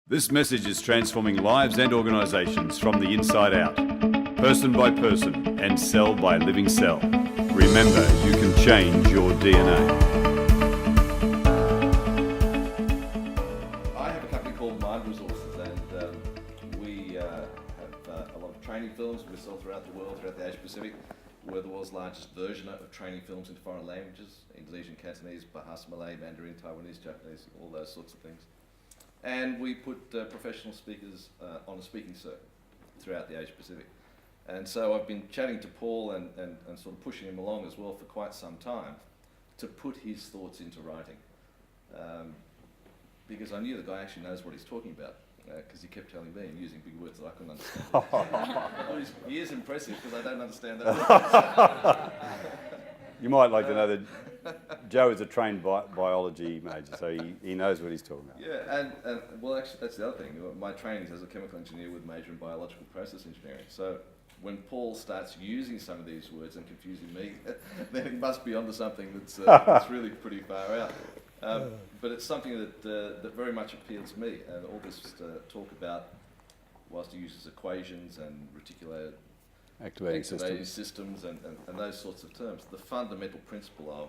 This message is transforming lives and organisations from the inside out, person by person and cell by living cell. Remember, you can change your DNA. I have a company called Mind Resources, and we have a lot of training films we sell throughout the world, throughout the Asia Pacific. We're the world's largest version of training films into foreign languages: Indonesian, Cantonese, Bahasa Malay, Mandarin, Taiwanese, Japanese, all those sorts of things. And we put professional speakers on a speaking circuit throughout the Asia Pacific. And so I've been chatting to Paul and sort of pushing him along as well for quite some time to put his thoughts into writing. Because I knew the guy actually knows what he's talking about, because he kept telling me and using big words that I couldn't understand. He is impressive because I don't understand that. You might like to know that Joe is a trained biology major, so he knows what he's talking about. Yeah, and well, actually, that's the other thing. My training is as a chemical engineer with major in biological process engineering. So when Paul starts using some of these words and confusing me, then he must be onto something that's really pretty far out. But it's something that very much appeals to me, and all this talk about, whilst he uses equations and reticulated Activating systems and those sorts of terms, the fundamental principle of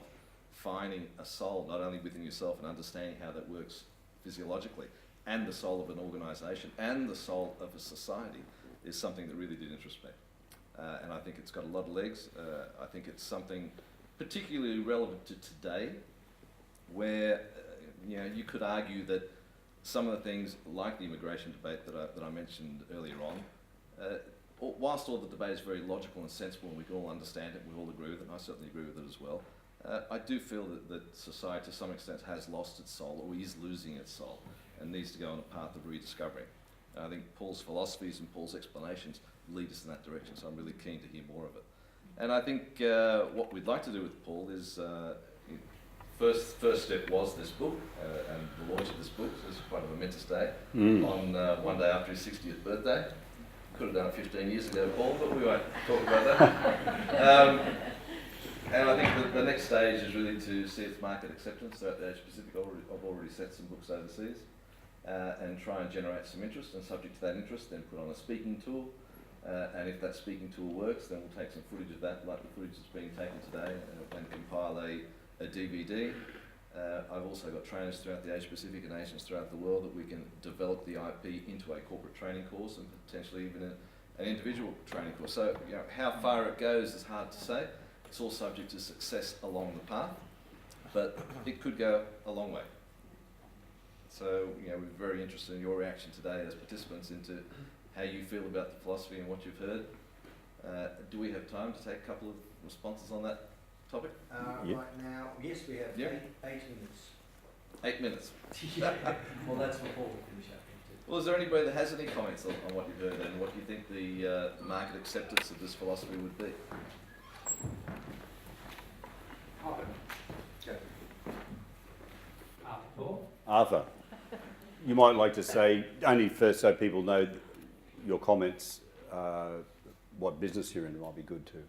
finding a soul not only within yourself and understanding how that works physiologically, and the soul of an organisation and the soul of a society is something that really did interest me. And I think it's got a lot of legs. I think it's something particularly relevant to today, where you could argue that some of the things like the immigration debate that I mentioned earlier on, whilst all the debate is very logical and sensible and we can all understand it, we all agree with it, and I certainly agree with it as well, I do feel that society to some extent has lost its soul, or is losing its soul, and needs to go on a path of rediscovery. And I think Paul's philosophies and Paul's explanations lead us in that direction, so I'm really keen to hear more of it. And I think what we'd like to do with Paul is, first step was this book, and the launch of this book. So it's quite a momentous day, on one day after his 60th birthday. Could have done it 15 years ago, Paul, but we won't talk about that. And I think that the next stage is really to see its market acceptance throughout the Asia Pacific. I've already set some books overseas, and try and generate some interest, and subject to that interest, then put on a speaking tour. And if that speaking tour works, then we'll take some footage of that, like the footage that's being taken today, and compile a DVD. I've also got trainers throughout the Asia Pacific and Asians throughout the world that we can develop the IP into a corporate training course, and potentially even an individual training course. So how far it goes is hard to say. It's all subject to success along the path, but it could go a long way. So we're very interested in your reaction today as participants into how you feel about the philosophy and what you've heard. Do we have time to take a couple of responses on that topic? Right now, yes, we have 8 minutes. 8 minutes. Well, that's before we finish up. Well, is there anybody that has any comments on what you've heard and what you think the market acceptance of this philosophy would be? Arthur, you might like to say, only first so people know your comments, what business you're in might be good too.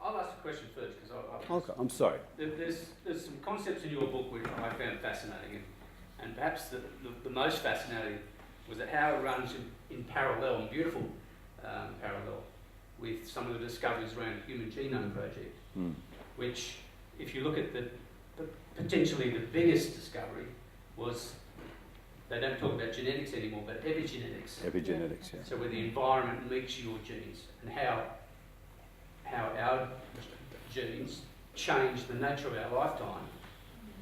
I'll ask a question first, because Okay, I'm sorry. There's some concepts in your book which I found fascinating, and perhaps the most fascinating was that how it runs in parallel, and beautiful parallel, with some of the discoveries around the Human Genome Project, which, if you look at the potentially the biggest discovery, was they don't talk about genetics anymore, but epigenetics. Epigenetics, yeah. So where the environment meets your genes, and how our genes change the nature of our lifetime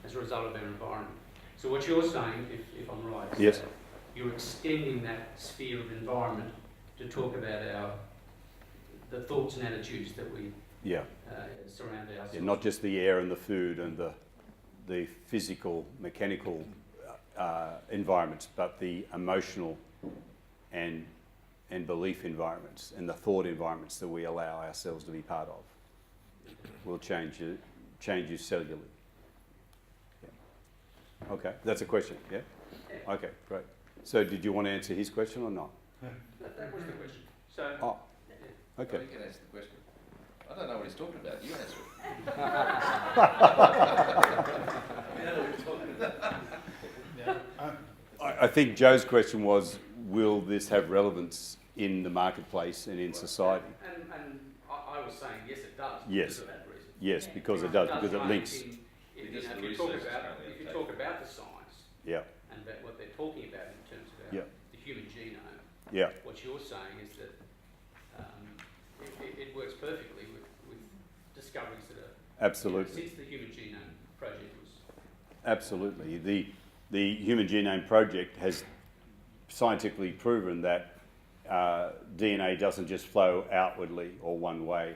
as a result of our environment. So what you're saying, if I'm right, is yes, that you're extending that sphere of environment to talk about the thoughts and attitudes that we surround ourselves. Yeah, not just the air and the food and the physical, mechanical environments, but the emotional and belief environments and the thought environments that we allow ourselves to be part of will change you cellularly. Yeah. Okay, that's a question, yeah? Okay, great. So did you want to answer his question or not? That was the question. So, okay. Well, you can answer the question. I don't know what he's talking about. You answer it. We know what he's talking about. I, I think Joe's question was, will this have relevance in the marketplace and in society? And I was saying, yes, it does, Yes. because of that reason. Yes, because it does, because it range links. Because if the you research is talk currently about the science Yeah, and about what they're talking about in terms of Yeah. the human genome, yeah, what you're saying is that it works perfectly with discoveries that are absolutely. since the Human Genome Project was. Absolutely. The Human Genome Project has scientifically proven that DNA doesn't just flow outwardly or one way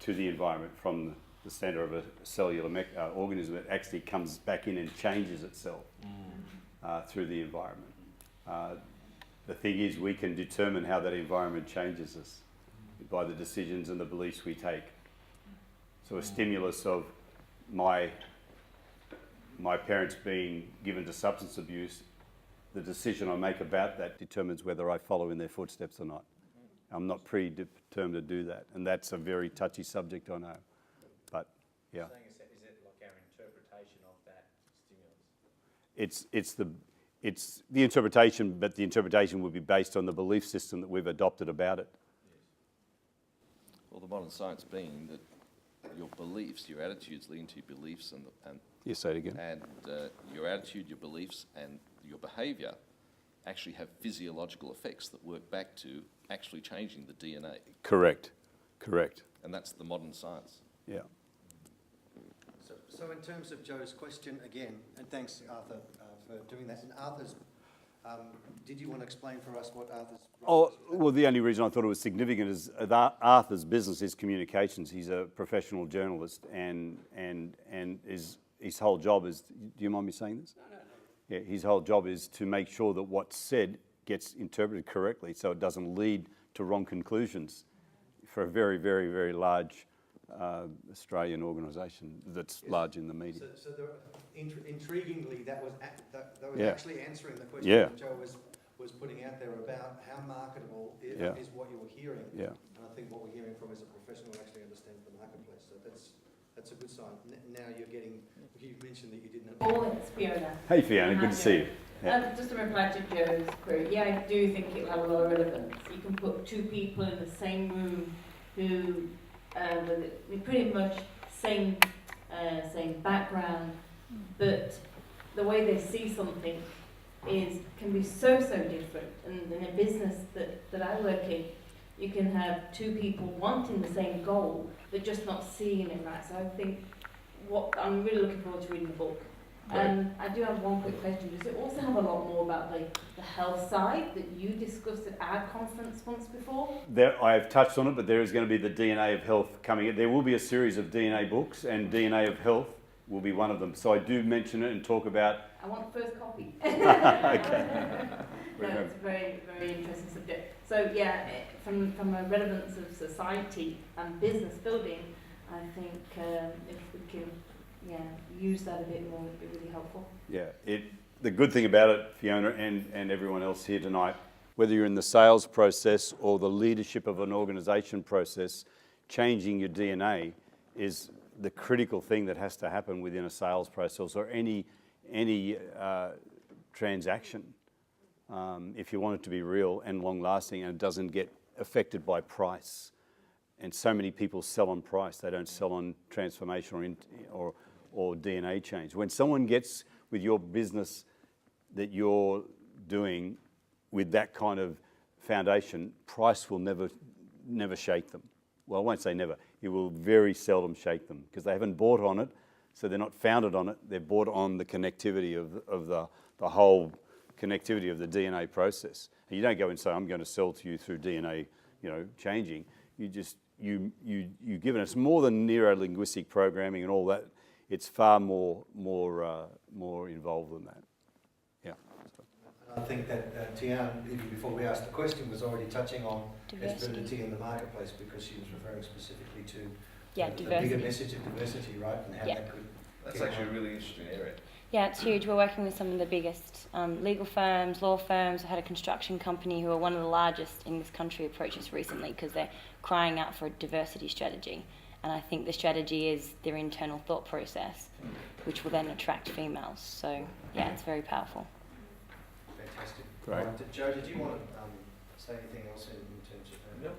to the environment from the centre of a cellular organism. It actually comes back in and changes itself through the environment. The thing is, we can determine how that environment changes us by the decisions and the beliefs we take. So a stimulus of my parents being given to substance abuse, the decision I make about that determines whether I follow in their footsteps or not. I'm not predetermined to do that, and that's a very touchy subject, I know. But yeah, Is it like our interpretation of that stimulus? it's the interpretation, but the interpretation would be based on the belief system that we've adopted about it. Well, the modern science being that your beliefs, your attitudes lead into your beliefs, and You say it again. and your attitude, your beliefs, and your behaviour actually have physiological effects that work back to actually changing the DNA, Correct. and that's the modern science. Yeah. So in terms of Joe's question, again, and thanks, Arthur, for doing that. And Arthur's, did you want to explain for us what Arthur's role Oh, is? well, the only reason I thought it was significant is that Arthur's business is communications. He's a professional journalist, and his whole job is. Do you mind me saying this? No. Yeah, his whole job is to make sure that what's said gets interpreted correctly, so it doesn't lead to wrong conclusions for a very, very, very large Australian organisation that's large in the media. So intriguingly, that was Yeah. actually answering the question Yeah. that Joe was putting out there about how marketable Yeah. is what you were hearing. Yeah. And I think what we're hearing from is a professional who actually understands the marketplace. So that's a good sign. Now you mentioned that you didn't have. Oh, it's Fiona. Hey Fiona, good to see you. Yeah. Just to reply to Joe's query, yeah, I do think it'll have a lot of relevance. You can put two people in the same room who, with pretty much same background, but the way they see something can be so different. And in a business that I work in, you can have two people wanting the same goal, but just not seeing it right. So I think I'm really looking forward to reading the book. Right. I do have one quick question. Does it also have a lot more about the health side that you discussed at our conference once before? I've touched on it, but there is going to be the DNA of health coming in. There will be a series of DNA books, and DNA of health will be one of them. So I do mention it and talk about. I want the first copy. Okay. No, it's a very, very interesting subject. So yeah, from a relevance of society and business building, I think if we can use that a bit more, it would be really helpful. Yeah, the good thing about it, Fiona, and everyone else here tonight, whether you're in the sales process or the leadership of an organisation process, changing your DNA is the critical thing that has to happen within a sales process or any transaction. If you want it to be real and long-lasting and it doesn't get affected by price. And so many people sell on price; they don't sell on transformation or DNA change. When someone gets with your business that you're doing with that kind of foundation, price will never shake them. Well, I won't say never. It will very seldom shake them because they haven't bought on it, so they're not founded on it. They've bought on the connectivity of the whole connectivity of the DNA process. And you don't go and say, "I'm going to sell to you through DNA, changing." You just you give it. It's more than neuro-linguistic programming and all that. It's far more involved than that. Yeah. I think that Tian, even before we asked the question, was already touching on diversity in the marketplace because she was referring specifically to the bigger message of diversity, right? And how that could. That's actually a really interesting area. Yeah, it's huge. We're working with some of the biggest legal firms, law firms. I had a construction company who are one of the largest in this country approach us recently because they're crying out for a diversity strategy. And I think the strategy is their internal thought process, which will then attract females. So, yeah, it's very powerful. Fantastic. Great. Joe, did you want to say anything else in terms of that? Yeah,